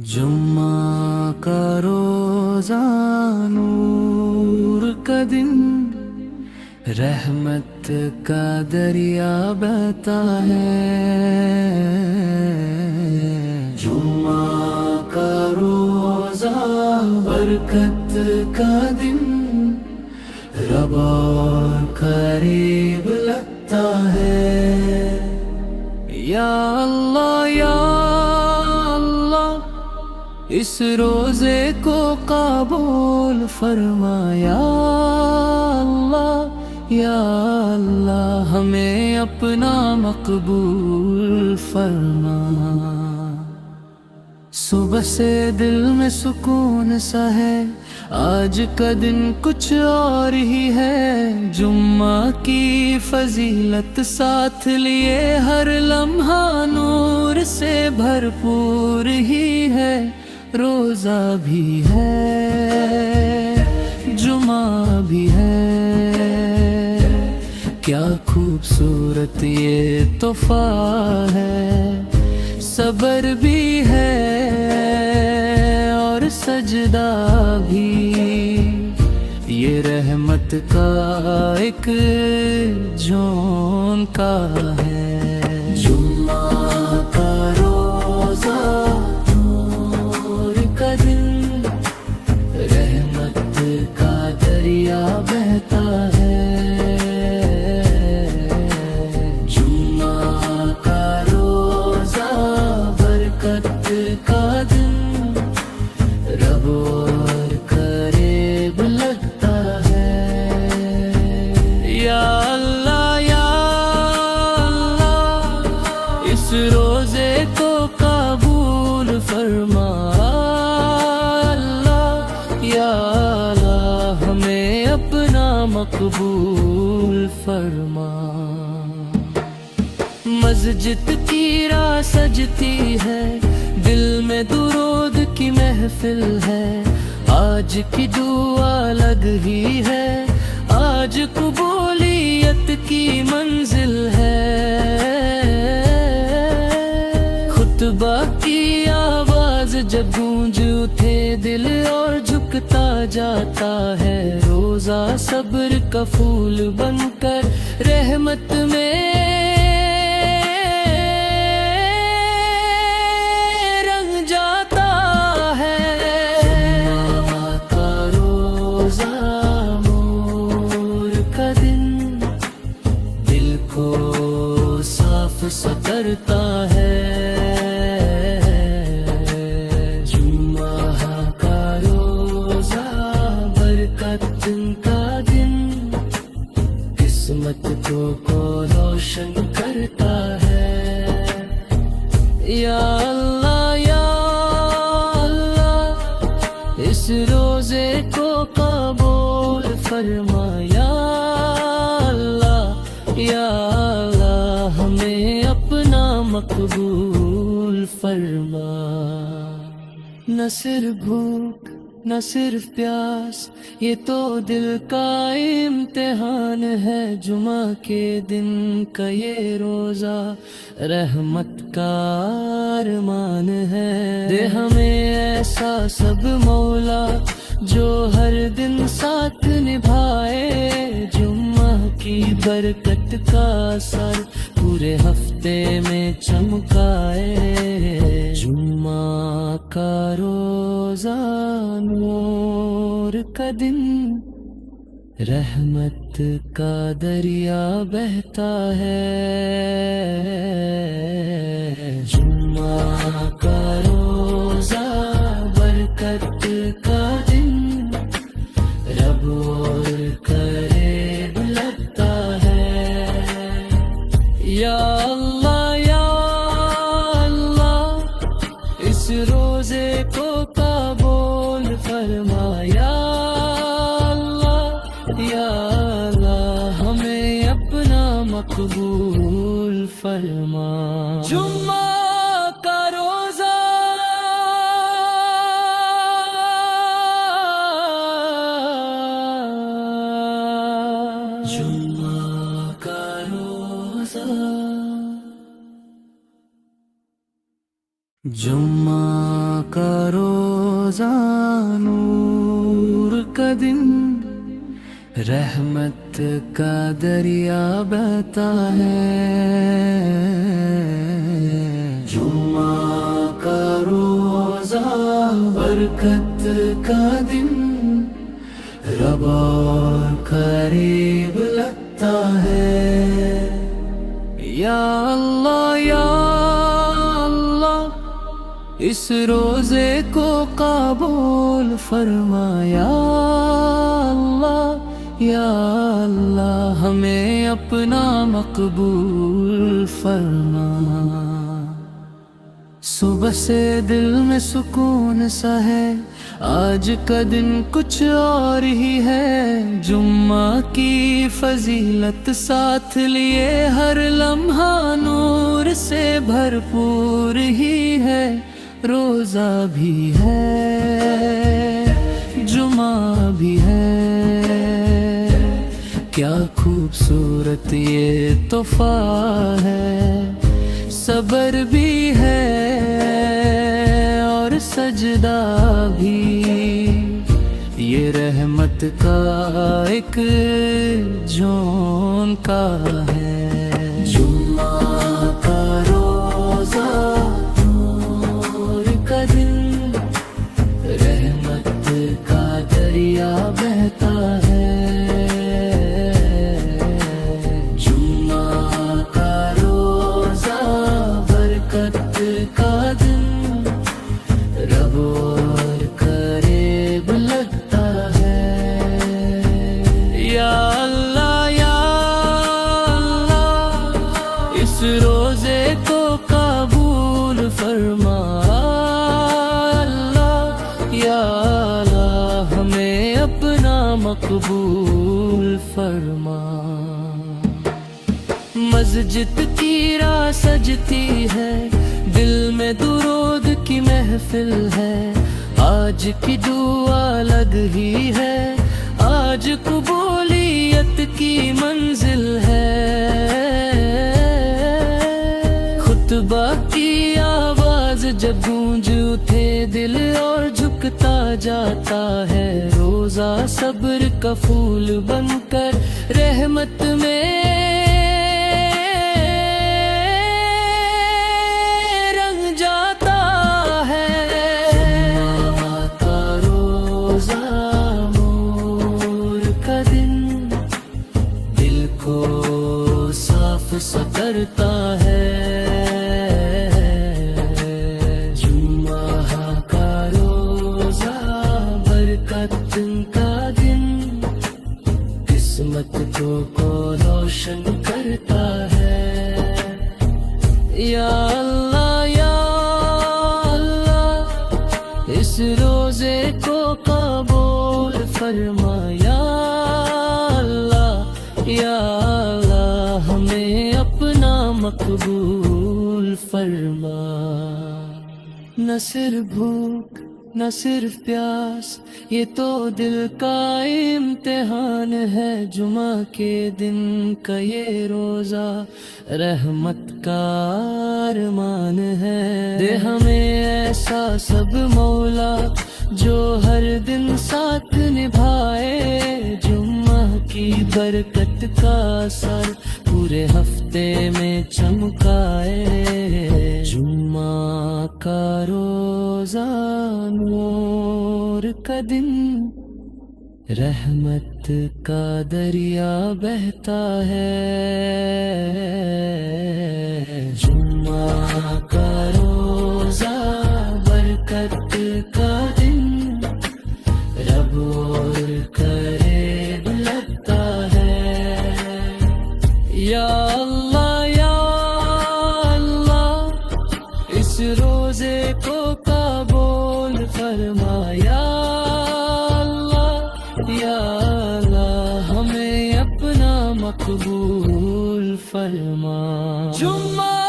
جمعہ کا روزہ نور کا دن، رحمت کا دریا بہتا ہے۔ جمعہ کا روزہ برکت کا دن، رب اور قریب لگتا ہے۔ یا اللہ یا اس روزے کو قبول فرما، یا اللہ ہمیں اپنا مقبول فرما۔ صبح سے دل میں سکون سا ہے، آج کا دن کچھ اور ہی ہے۔ جمعہ کی فضیلت ساتھ لیے ہر لمحہ نور سے بھرپور ہی ہے۔ روزہ بھی ہے، جمعہ بھی ہے، کیا خوبصورت یہ تحفہ ہے۔ صبر بھی ہے اور سجدہ بھی، یہ رحمت کا ایک جھونکا ہے۔ جمعہ کا روزہ کا دن، رحمت کا دریا بہتا ہے۔ جمعہ کا روزہ برکت کا دن، رب اور قریب لگتا ہے۔ یا اللہ اس روزے کو قبول فرما، ہمیں اپنا مقبول فرما۔ مسجد کی راہ سجتی ہے، دل میں درود کی محفل ہے۔ آج کی دعا الگ ہی ہے، آج قبولیت کی منزل ہے۔ خطبہ کی آواز جب گونج اٹھے، دل اور جھکتا جاتا ہے۔ روزہ صبر کا پھول بن کر رحمت میں رنگ جاتا ہے۔ جمعہ کا روزہ نور کا دن، دل کو صاف سترتا ہے۔ کا دن قسمت کو روشن کرتا ہے۔ یا اللہ اس روزے کو قبول فرما، یا اللہ ہمیں اپنا مقبول فرما۔ نہ صرف بھوک نہ صرف پیاس، یہ تو دل کا امتحان ہے۔ جمعہ کے دن کا یہ روزہ رحمت کا ارمان ہے۔ دے ہمیں ایسا سب مولا جو ہر دن ساتھ نبھائے، جمعہ کی برکت کا اثر پورے ہفتے میں چمکائے۔ جمعہ کا روزہ نور کا دن، رحمت کا دریا بہتا ہے۔ جمعہ کا روزہ برکت کا دن، رب اور قریب لگتا ہے۔ یا اللہ اس روزے کو قبول فرما، یا اللہ ہمیں اپنا مقبول فرما۔ جمعہ کا روزہ جمعہ کا روزہ جمعہ کا روزہ نور کا دن، رحمت کا دریا بہتا ہے۔ جمعہ کا روزہ برکت کا دن، رب اور قریب لگتا ہے۔ یا اللہ یا اللہ، اس روزے کو قبول فرما۔ یا اللہ یا اللہ، ہمیں اپنا مقبول فرما۔ صبح سے دل میں سکون سا ہے، آج کا دن کچھ اور ہی ہے۔ جمعہ کی فضیلت ساتھ لیے، ہر لمحہ نور سے بھرپور ہی ہے۔ روزہ بھی ہے، جمعہ بھی ہے، کیا خوبصورت یہ تحفہ ہے۔ صبر بھی ہے اور سجدہ بھی، یہ رحمت کا ایک جھونکا ہے۔ جمعہ کا روزہ نور کا دن، رحمت کا دریا بہتا ہے۔ جمعہ کا روزہ برکت کا دن، رب اور قریب لگتا ہے۔ یا اللہ یا اللہ، اس روزے کو قبول فرما۔ اللہ یا اللہ، ہمیں اپنا مقبول فرما۔ مسجد کی راہ سجتی ہے، دل میں درود کی محفل ہے۔ آج کی دعا الگ ہی ہے، آج قبولیت کی منزل ہے۔ خطبہ کی آواز جب گونج اٹھے، دل اور جھکتا جاتا ہے۔ روزہ صبر کا پھول بن کر رحمت میں کرتا ہے۔ جمعہ کا روزہ برکت کا دن، قسمت کو روشن کرتا ہے۔ یا اللہ یا اللہ، اس روزے کو قبول فرما۔ یا اللہ یا اللہ، ہمیں اپنا مقبول فرما۔ نہ صرف بھوک نہ صرف پیاس، یہ تو دل کا امتحان ہے۔ جمعہ کے دن کا یہ روزہ رحمت کا ارمان ہے۔ دے ہمیں ایسا سب مولا جو ہر دن ساتھ نبھائے، جمعہ کی برکت کا اثر پورے ہفتے میں چمکائے۔ جمعہ کا روزہ نور کا دن، رحمت کا دریا بہتا ہے۔ جمعہ کا روزہ برکت کا دن، رب اور قریب لگتا ہے۔ یا اللہ یا اللہ، اس روزے کو قبول فرما۔ یا اللہ یا اللہ، ہمیں اپنا مقبول فرما۔ جمعہ